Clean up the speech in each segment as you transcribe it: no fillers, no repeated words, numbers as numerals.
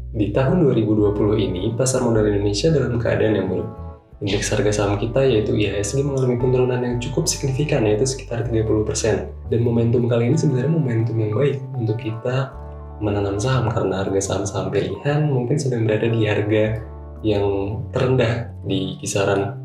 Di tahun 2020 ini, pasar modal Indonesia dalam keadaan yang buruk. Indeks harga saham kita yaitu IHSG mengalami penurunan yang cukup signifikan, yaitu sekitar 30%. Dan momentum kali ini sebenarnya momentum yang baik untuk kita menanam saham, karena harga saham-saham pilihan mungkin sedang berada di harga yang terendah di kisaran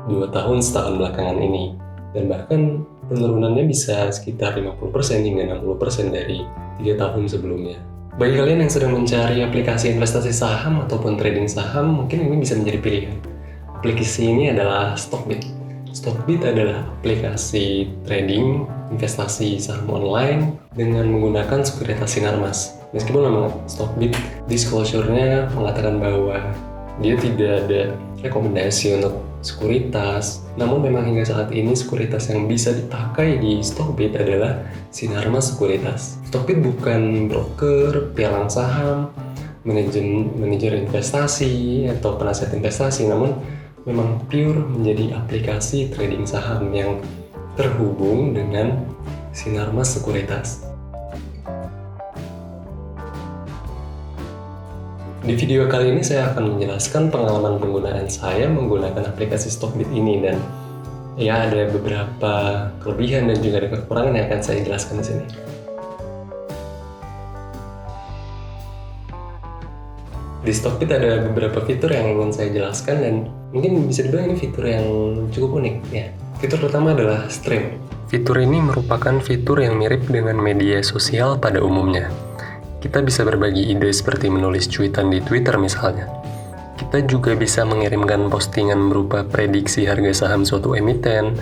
2 tahun setahun belakangan ini. Dan bahkan penurunannya bisa sekitar 50% hingga 60% dari 3 tahun sebelumnya. Bagi kalian yang sedang mencari aplikasi investasi saham ataupun trading saham, mungkin ini bisa menjadi pilihan. Aplikasi ini adalah Stockbit. Stockbit adalah aplikasi trading investasi saham online dengan menggunakan sekuritas Sinarmas. Meskipun nama Stockbit disclosure-nya mengatakan bahwa dia tidak ada rekomendasi untuk sekuritas, namun memang hingga saat ini sekuritas yang bisa dipakai di Stockbit adalah Sinarmas Sekuritas. Stockbit bukan broker, pialang saham, manajer investasi atau penasihat investasi, namun memang pure menjadi aplikasi trading saham yang terhubung dengan Sinarmas Sekuritas. Di video kali ini saya akan menjelaskan pengalaman penggunaan saya menggunakan aplikasi Stockbit ini, dan ya ada beberapa kelebihan dan juga ada kekurangan yang akan saya jelaskan di sini. Di Stockbit ada beberapa fitur yang ingin saya jelaskan dan mungkin bisa dibilang ini fitur yang cukup unik ya. Fitur pertama adalah Stream. Fitur ini merupakan fitur yang mirip dengan media sosial pada umumnya. Kita bisa berbagi ide seperti menulis cuitan di Twitter misalnya. Kita juga bisa mengirimkan postingan berupa prediksi harga saham suatu emiten,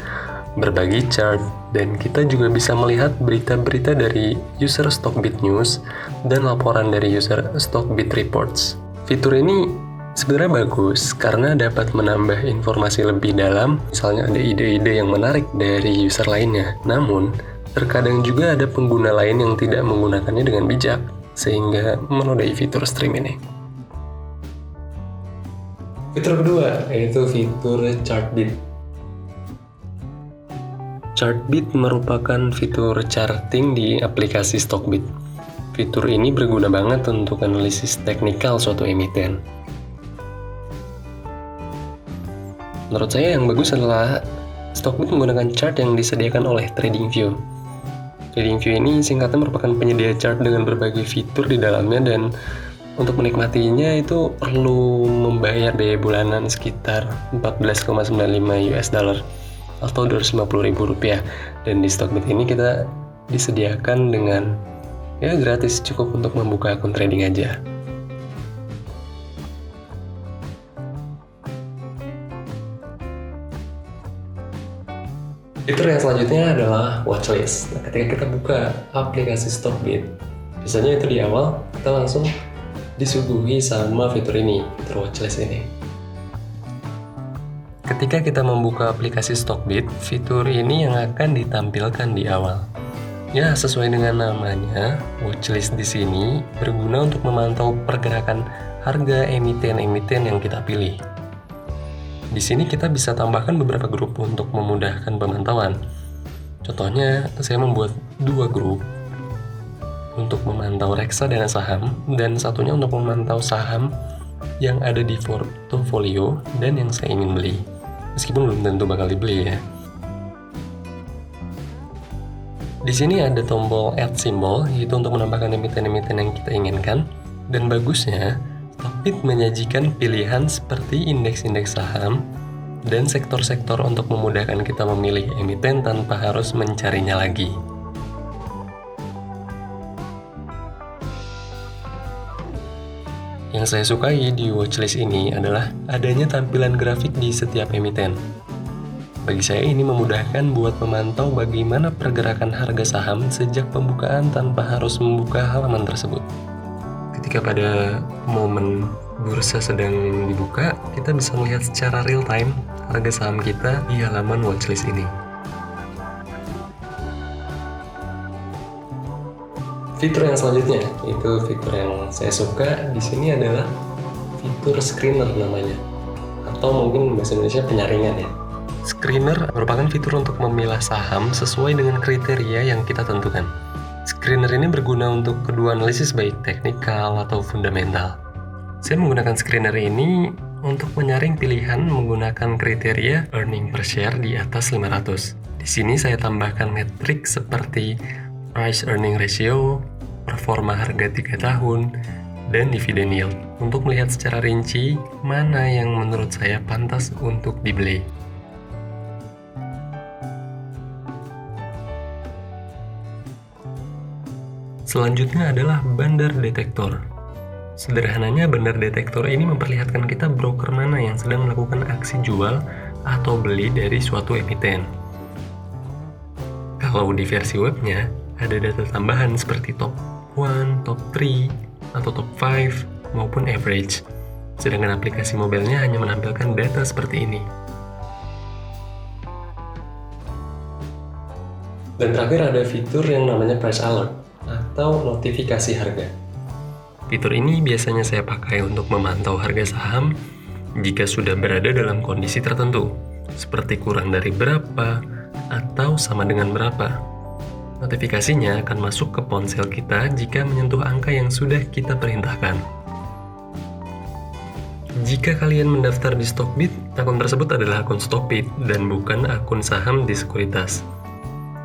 berbagi chart, dan kita juga bisa melihat berita-berita dari user Stockbit News dan laporan dari user Stockbit Reports. Fitur ini sebenarnya bagus karena dapat menambah informasi lebih dalam, misalnya ada ide-ide yang menarik dari user lainnya. Namun, terkadang juga ada pengguna lain yang tidak menggunakannya dengan bijak, sehingga menodai fitur Stream ini. Fitur kedua yaitu fitur Chartbit. Chartbit merupakan fitur charting di aplikasi Stockbit. Fitur ini berguna banget untuk analisis teknikal suatu emiten. Menurut saya yang bagus adalah Stockbit menggunakan chart yang disediakan oleh TradingView. TradingView ini singkatnya merupakan penyedia chart dengan berbagai fitur di dalamnya, dan untuk menikmatinya itu perlu membayar biaya bulanan sekitar 14,95 US dollar atau Rp250.000. Dan di Stockbit ini kita disediakan dengan ya gratis, cukup untuk membuka akun trading aja. Fitur yang selanjutnya adalah watchlist. Nah, ketika kita buka aplikasi Stockbit, biasanya itu di awal kita langsung disuguhi sama fitur ini, fitur watchlist ini. Ketika kita membuka aplikasi Stockbit, fitur ini yang akan ditampilkan di awal. Ya, sesuai dengan namanya, watchlist di sini berguna untuk memantau pergerakan harga emiten-emiten yang kita pilih. Di sini kita bisa tambahkan beberapa grup untuk memudahkan pemantauan. Contohnya, saya membuat 2 grup untuk memantau reksadana saham dan satunya untuk memantau saham yang ada di portofolio dan yang saya ingin beli. Meskipun belum tentu bakal dibeli ya. Di sini ada tombol add symbol, yaitu untuk menambahkan emiten-emiten yang kita inginkan. Dan bagusnya, Stockbit menyajikan pilihan seperti indeks-indeks saham dan sektor-sektor untuk memudahkan kita memilih emiten tanpa harus mencarinya lagi. Yang saya sukai di watchlist ini adalah adanya tampilan grafik di setiap emiten. Bagi saya ini memudahkan buat memantau bagaimana pergerakan harga saham sejak pembukaan tanpa harus membuka halaman tersebut. Ketika pada momen bursa sedang dibuka, kita bisa melihat secara real time harga saham kita di halaman watchlist ini. Fitur yang selanjutnya, itu fitur yang saya suka di sini adalah fitur screener namanya, atau mungkin bahasa Indonesia penyaringan ya. Screener merupakan fitur untuk memilah saham sesuai dengan kriteria yang kita tentukan. Screener ini berguna untuk kedua analisis baik teknikal atau fundamental. Saya menggunakan screener ini untuk menyaring pilihan menggunakan kriteria earning per share di atas 500. Di sini saya tambahkan metrik seperti price earning ratio, performa harga 3 tahun, dan dividend yield untuk melihat secara rinci mana yang menurut saya pantas untuk dibeli. Selanjutnya adalah bandar detektor. Sederhananya, bandar detektor ini memperlihatkan kita broker mana yang sedang melakukan aksi jual atau beli dari suatu emiten. Kalau di versi webnya, ada data tambahan seperti top 1, top 3, atau top 5, maupun average. Sedangkan aplikasi mobilnya hanya menampilkan data seperti ini. Dan terakhir ada fitur yang namanya price alert atau notifikasi harga. Fitur ini biasanya saya pakai untuk memantau harga saham jika sudah berada dalam kondisi tertentu, seperti kurang dari berapa atau sama dengan berapa. Notifikasinya akan masuk ke ponsel kita jika menyentuh angka yang sudah kita perintahkan. Jika kalian mendaftar di Stockbit, akun tersebut adalah akun Stockbit dan bukan akun saham di sekuritas.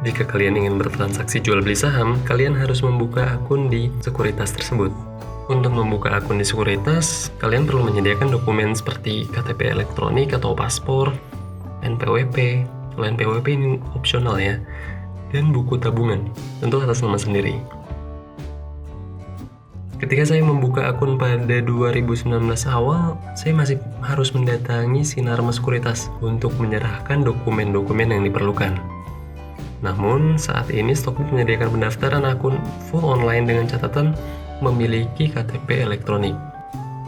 Jika kalian ingin bertransaksi jual beli saham, kalian harus membuka akun di sekuritas tersebut. Untuk membuka akun di sekuritas, kalian perlu menyediakan dokumen seperti KTP elektronik atau paspor, NPWP. Kalau NPWP ini opsional ya, dan buku tabungan, tentu atas nama sendiri. Ketika saya membuka akun pada 2019 awal, saya masih harus mendatangi Sinarma Sekuritas untuk menyerahkan dokumen-dokumen yang diperlukan. Namun, saat ini Stockbit menyediakan pendaftaran akun full online dengan catatan memiliki KTP elektronik.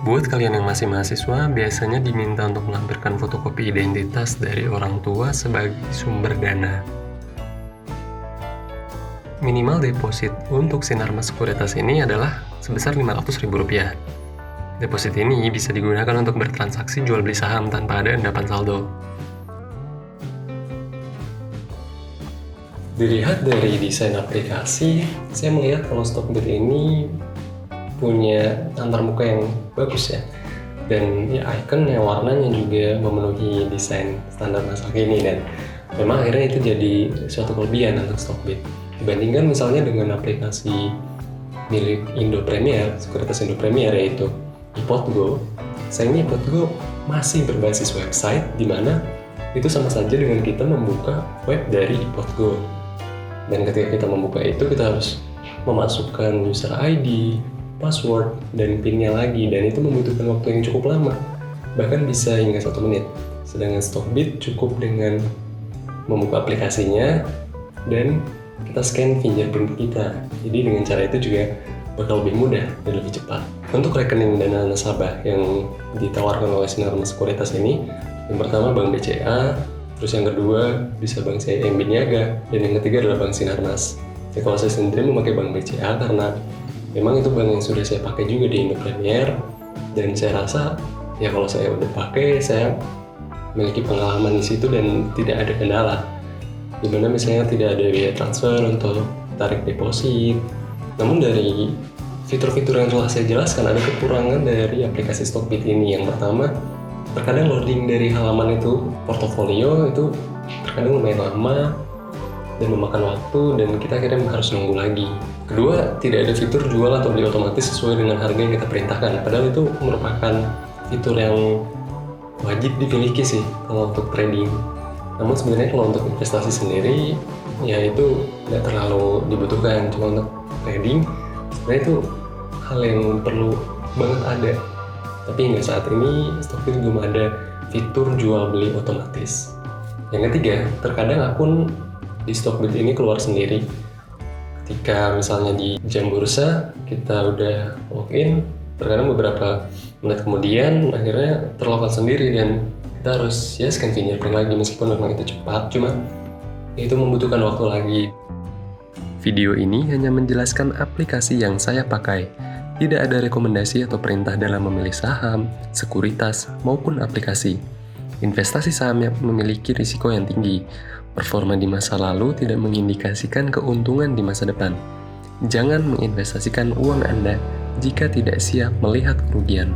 Buat kalian yang masih mahasiswa, biasanya diminta untuk melampirkan fotokopi identitas dari orang tua sebagai sumber dana. Minimal deposit untuk Sinarma Sekuritas ini adalah sebesar Rp500.000. Deposit ini bisa digunakan untuk bertransaksi jual beli saham tanpa ada endapan saldo. Dilihat dari desain aplikasi, saya melihat kalau Stockbit ini punya antarmuka yang bagus ya. Dan ya icon yang warnanya juga memenuhi desain standar masa kini, dan memang akhirnya itu jadi suatu kelebihan untuk Stockbit. Dibandingkan misalnya dengan aplikasi milik Indo Premier, sekuritas Indo Premier yaitu iPodGo. Sayangnya iPodGo masih berbasis website, di mana itu sama saja dengan kita membuka web dari iPodGo. Dan ketika kita membuka itu, kita harus memasukkan user ID, password, dan PIN-nya lagi, dan itu membutuhkan waktu yang cukup lama, bahkan bisa hingga 1 menit. Sedangkan Stockbit cukup dengan membuka aplikasinya dan kita scan fingerprint kita. Jadi dengan cara itu juga bakal lebih mudah dan lebih cepat. Untuk rekening dana nasabah yang ditawarkan oleh Sinarma Sekuritas ini, yang pertama Bank BCA, terus yang kedua bisa Bank CIMB Niaga, dan yang ketiga adalah Bank Sinarmas. Ya, kalau saya sendiri memakai Bank BCA karena memang itu bank yang sudah saya pakai juga di Indo Premier, dan saya rasa ya kalau saya udah pakai, saya memiliki pengalaman di situ dan tidak ada kendala. Dimana misalnya tidak ada biaya transfer untuk tarik deposit. Namun dari fitur-fitur yang telah saya jelaskan, ada kekurangan dari aplikasi Stockbit ini. Yang pertama, terkadang loading dari halaman itu, portofolio itu terkadang lumayan lama dan memakan waktu, dan kita akhirnya harus nunggu lagi. Kedua, tidak ada fitur jual atau beli otomatis sesuai dengan harga yang kita perintahkan. Padahal itu merupakan fitur yang wajib dimiliki sih kalau untuk trading. Namun sebenarnya kalau untuk investasi sendiri, ya itu nggak terlalu dibutuhkan. Cuma untuk trading, sebenarnya itu hal yang perlu banget ada. Tapi hingga saat ini, Stockbit belum ada fitur jual beli otomatis. Yang ketiga, terkadang akun di Stockbit ini keluar sendiri. Ketika misalnya di jam bursa, kita udah login, terkadang beberapa menit kemudian akhirnya terlogin sendiri, dan kita harus ya scan fingerprint lagi. Meskipun memang itu cepat, cuma itu membutuhkan waktu lagi. Video ini hanya menjelaskan aplikasi yang saya pakai. Tidak ada rekomendasi atau perintah dalam memilih saham, sekuritas, maupun aplikasi. Investasi saham yang memiliki risiko yang tinggi. Performa di masa lalu tidak mengindikasikan keuntungan di masa depan. Jangan menginvestasikan uang Anda jika tidak siap melihat kerugian.